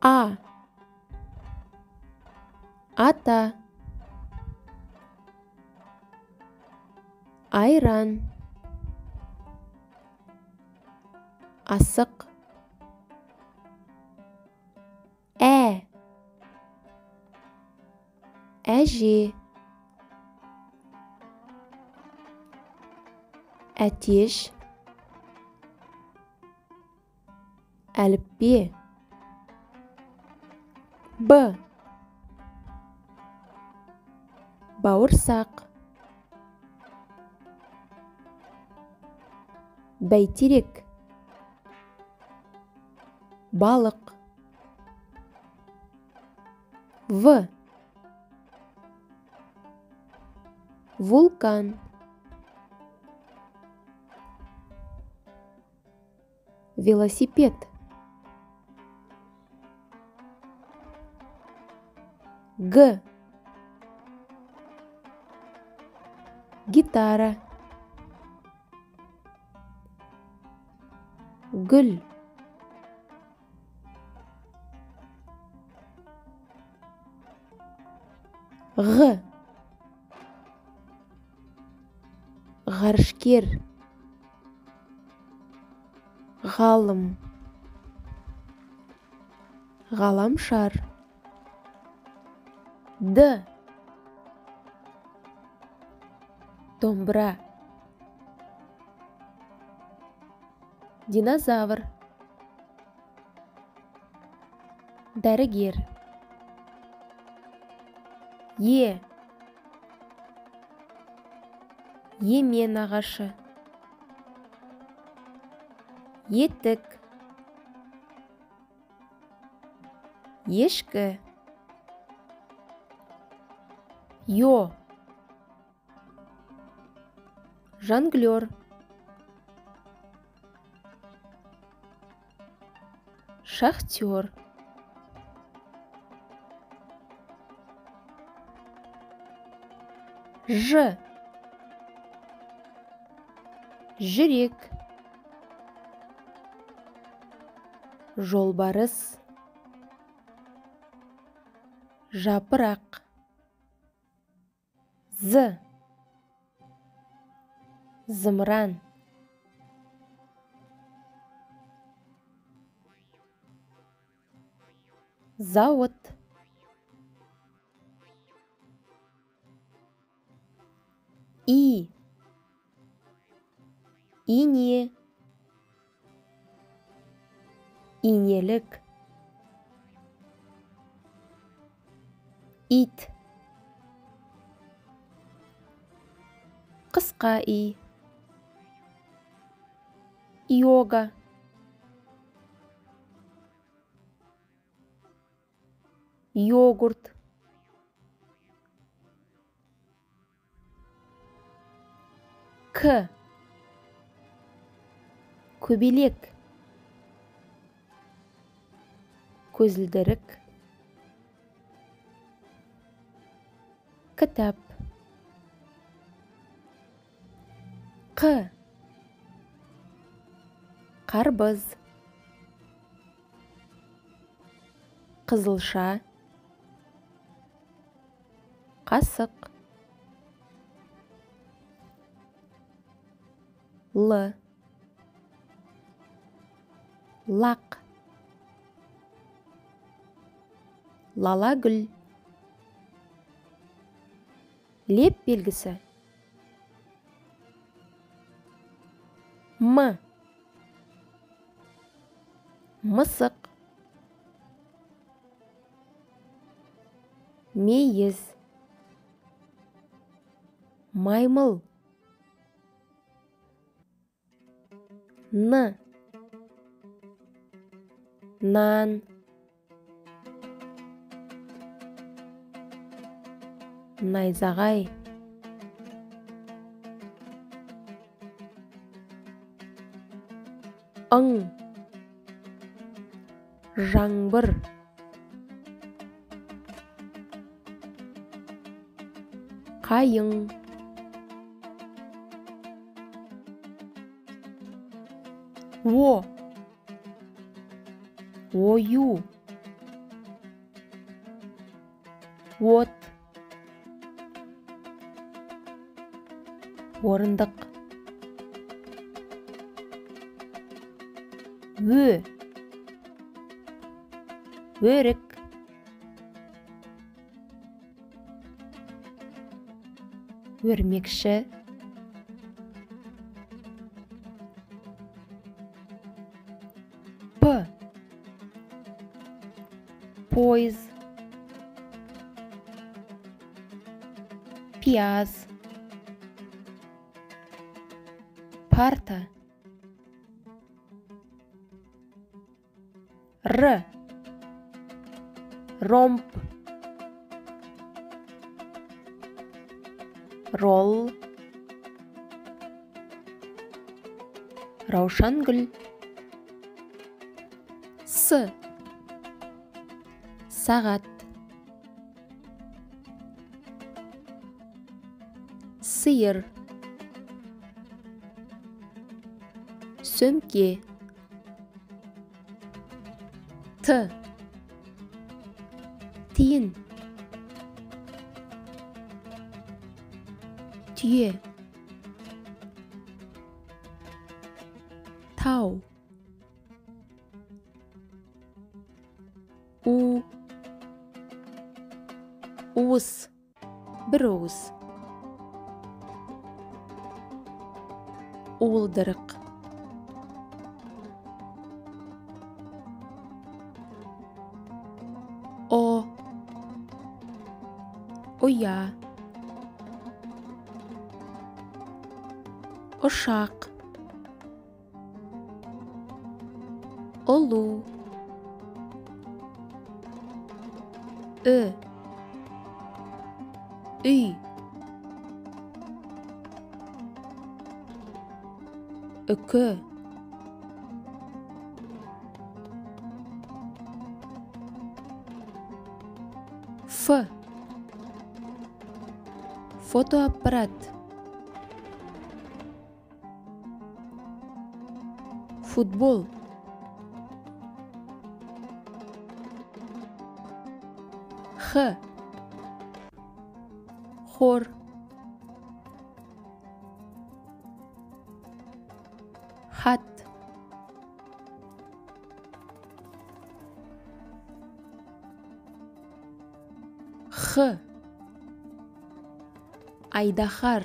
А. Ата. Айран. Асық. Ә. Әже. Әтеш. Әліппе. Б. Бауырсақ. Бәйтерек. Балық. В. Вулкан. Велосипед. Г. Гитара. Гүл. Г. Ғарышкер. Ғалым. Ғаламшар. Д. Домбыра. Динозавр. Дәрігер. Е. Емен ағашы. Етік. Ешкі. Йо. Жонглер. Шахтер. Ж. Жүрек. Жолбарыс. Жапырақ. З. Зымыран. Зауыт. И. Ине. Инелік. Ит. Қысқа и. Йога. Йогурт. К. Көбелек. Көзілдірік. Кітап. Қ. Қарбыз. Қызылша. Қасық. Л. Лақ. Лалагүл. Леп белгісі. М. Мысық. Мейіз. Маймыл. Н. Нан. Найзағай. Ың. Жаңбыр. Қайың. О. Ою. от, орындық, өрік, өрмекші, пойыз, пияз, парта, ромб, ролл, раушангүл, сағат, сиыр, сөмке, тиын, түйе, тау, уыз, бір уыз, уылдырық, ұя, ұшақ, ұлу, үй, үкі, фотоаппарат, футбол, хор, хат, айдаһар,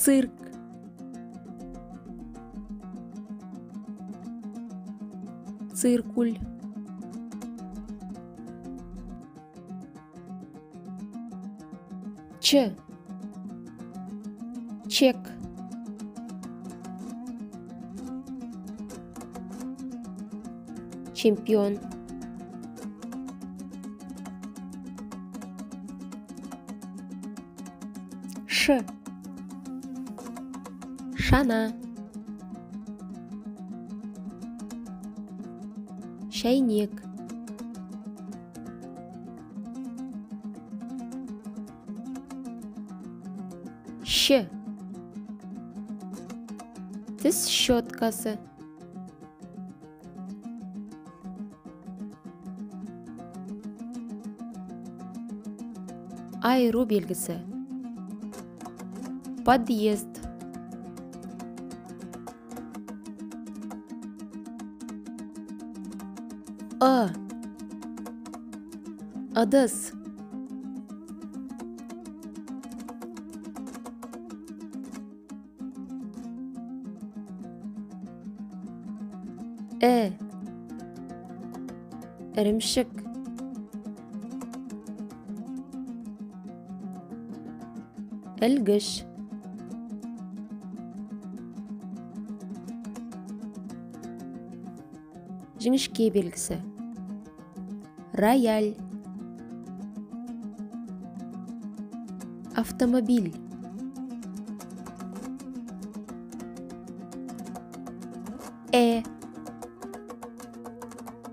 цирк, циркуль, чек, чемпион, шана, шәйнек, тіс щеткасы, айыру белгісі, подъезд, ыдыс, ірімшік, ілгіш, жіңішке белгісі, рояль, автомобиль,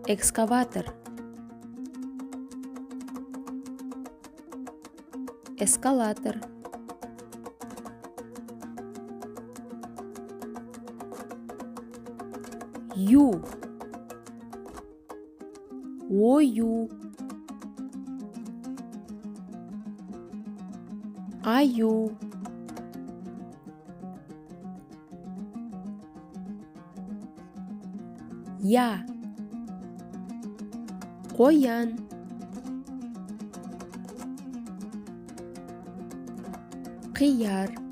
экскаватор, эскалатор, ю, ою, аю, я, қоян, қияр,